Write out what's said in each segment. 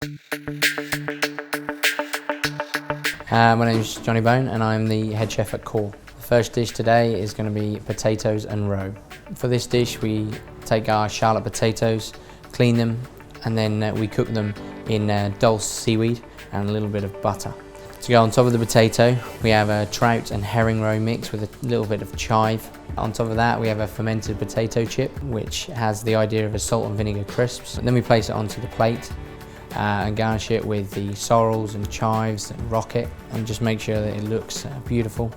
My name is Jonny Bone and I'm the head chef at Core. The first dish today is going to be potatoes and roe. For this dish we take our Charlotte potatoes, clean them, and then we cook them in dulse seaweed and a little bit of butter. To go on top of the potato we have a trout and herring roe mix with a little bit of chive. On top of that we have a fermented potato chip which has the idea of a salt and vinegar crisps. And then we place it onto the plate and garnish it with the sorrels and chives and rocket, and just make sure that it looks beautiful.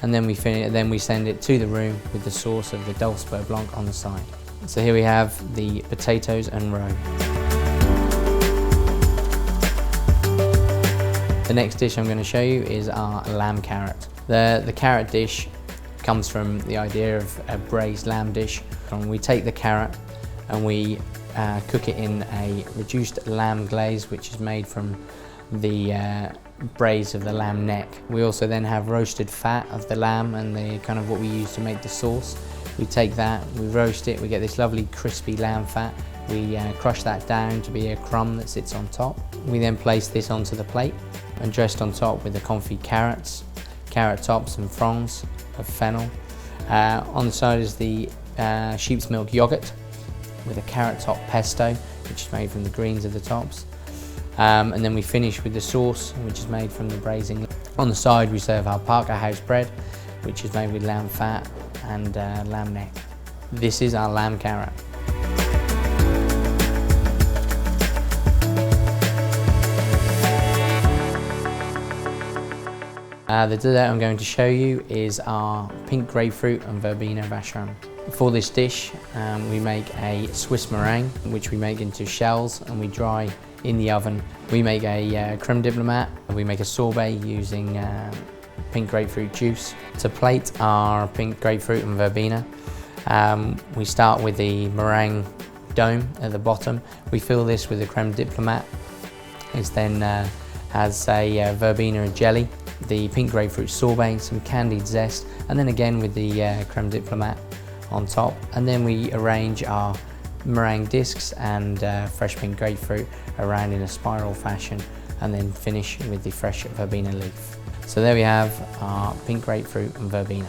And then we send it to the room with the sauce of the dulse beurre blanc on the side. So here we have the potatoes and roe. The next dish I'm going to show you is our lamb carrot. The carrot dish comes from the idea of a braised lamb dish. And we take the carrot and we cook it in a reduced lamb glaze, which is made from the braise of the lamb neck. We also then have roasted fat of the lamb and the kind of what we use to make the sauce. We take that, we roast it, we get this lovely crispy lamb fat. We crush that down to be a crumb that sits on top. We then place this onto the plate and dressed on top with the confit carrots, carrot tops and fronds of fennel. On the side is the sheep's milk yoghurt with a carrot top pesto, which is made from the greens of the tops. And then we finish with the sauce, which is made from the braising. On the side we serve our Parker House bread, which is made with lamb fat and lamb neck. This is our lamb carrot. The dessert I'm going to show you is our pink grapefruit and verbena vacherin. For this dish we make a Swiss meringue, which we make into shells and we dry in the oven. We make a creme diplomat, we make a sorbet using pink grapefruit juice. To plate our pink grapefruit and verbena, we start with the meringue dome at the bottom. We fill this with the creme diplomat. It then has a verbena jelly, the pink grapefruit sorbet, some candied zest, and then again with the creme diplomat on top. And then we arrange our meringue discs and fresh pink grapefruit around in a spiral fashion, and then finish with the fresh verbena leaf. So there we have our pink grapefruit and verbena.